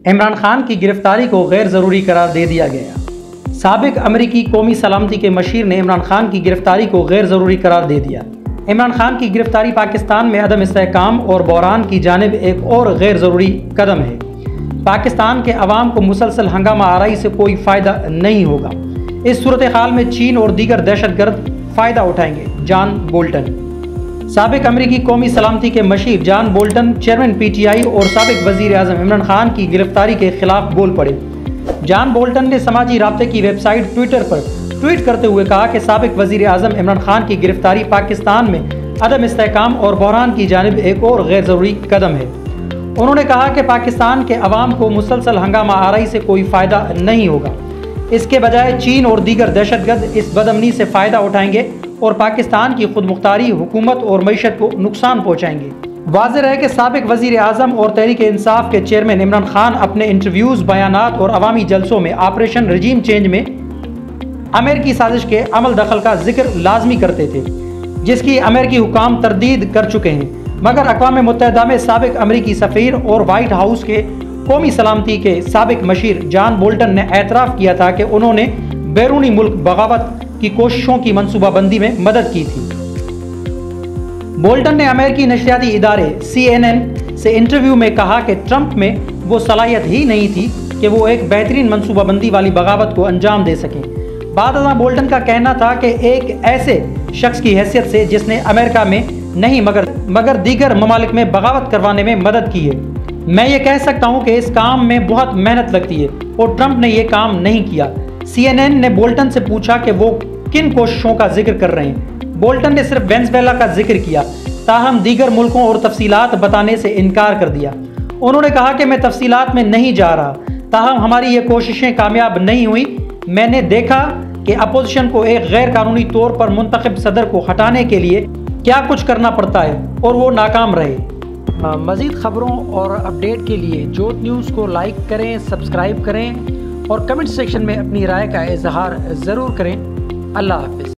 इमरान खान की गिरफ्तारी को गैर ज़रूरी करार दे दिया गया। साबिक अमरीकी कौमी सलामती के मशीर ने इमरान खान की गिरफ्तारी को गैर ज़रूरी करार दे दिया। इमरान खान की गिरफ्तारी पाकिस्तान में अदम इस्तेहकाम और बहरान की जानिब एक और गैर ज़रूरी कदम है। पाकिस्तान के अवाम को मुसलसल हंगामा आराई से कोई फ़ायदा नहीं होगा। इस सूरत हाल में चीन और दीगर दहशतगर्द फ़ायदा उठाएंगे। John Bolton. साबिक अमरीकी कौमी सलामती के machine John Bolton chairman PTI और साबिक वज़ीर आज़म इमरान खान की गिरफ्तारी के खिलाफ बोल पड़े। जॉन बोल्टन ने समाजी राब्ते की वेबसाइट ट्विटर पर ट्वीट करते हुए कहा कि साबिक वज़ीर आज़म इमरान खान की गिरफ्तारी पाकिस्तान में अदम इस्तेहकाम और बहरान की जानिब एक और गैर ज़रूरी कदम है। उन्होंने कहा कि पाकिस्तान के अवाम को मुसलसल हंगामा आराई से कोई फ़ायदा नहीं होगा। इसके बजाय चीन और दीगर दहशतगर्द इस बदअमनी से फ़ायदा उठाएंगे और पाकिस्तान की खुदमुख्तारी, हुकूमत और मईशत को नुकसान पहुँचाएंगे। वाज़ेह है कि साबिक वज़ीर आज़म और तहरीक इंसाफ के चेयरमैन इमरान खान अपने इंटरव्यूज़, बयानात और अवामी जलसों में ऑपरेशन रजीम चेंज में अमेरिकी साजिश के अमल दखल का जिक्र लाजमी करते थे, जिसकी अमेरिकी हुकाम तरदीद कर चुके हैं। मगर अक़वाम मुत्तहिदा में साबिक अमरीकी सफ़ीर और वाइट हाउस के कौमी सलामती के साबिक मशीर जॉन बोल्टन ने एतराफ़ किया था कि उन्होंने बैरूनी मुल्क बगावत की कोशिशों की मनसूबाबंदी में मदद की थी। बोल्टन ने अमेरिकी नशरियाती इदारे CNN से इंटरव्यू में कहा कि ट्रंप में वो सलाहियत ही नहीं थी कि वो एक बेहतरीन मनसूबाबंदी वाली बगावत को अंजाम दे सकें। बाद बोल्टन का कहना था कि एक ऐसे शख्स की हैसियत से जिसने अमेरिका में नहीं मगर दीगर ममालिक में बगावत करवाने में मदद की है, मैं ये कह सकता हूँ कि इस काम में बहुत मेहनत लगती है और ट्रंप ने ये काम नहीं किया। CNN ने बोल्टन से पूछा कि वो किन कोशिशों का जिक्र कर रहे हैं। बोल्टन ने सिर्फ वेनेज़ुएला का जिक्र किया, ताहम दीगर मुल्कों और तफसीलात बताने से इनकार कर दिया। उन्होंने कहा कि मैं तफसीलात में नहीं जा रहा, ताहम हमारी ये कोशिशें कामयाब नहीं हुई। मैंने देखा कि अपोजिशन को एक गैर कानूनी तौर पर मुंतखब सदर को हटाने के लिए क्या कुछ करना पड़ता है और वो नाकाम रहे। मज़ीद ख़बरों और अपडेट के लिए जोत न्यूज़ को लाइक करें, सब्सक्राइब करें और कमेंट सेक्शन में अपनी राय का इजहार ज़रूर करें। अल्लाह हाफ़िज़।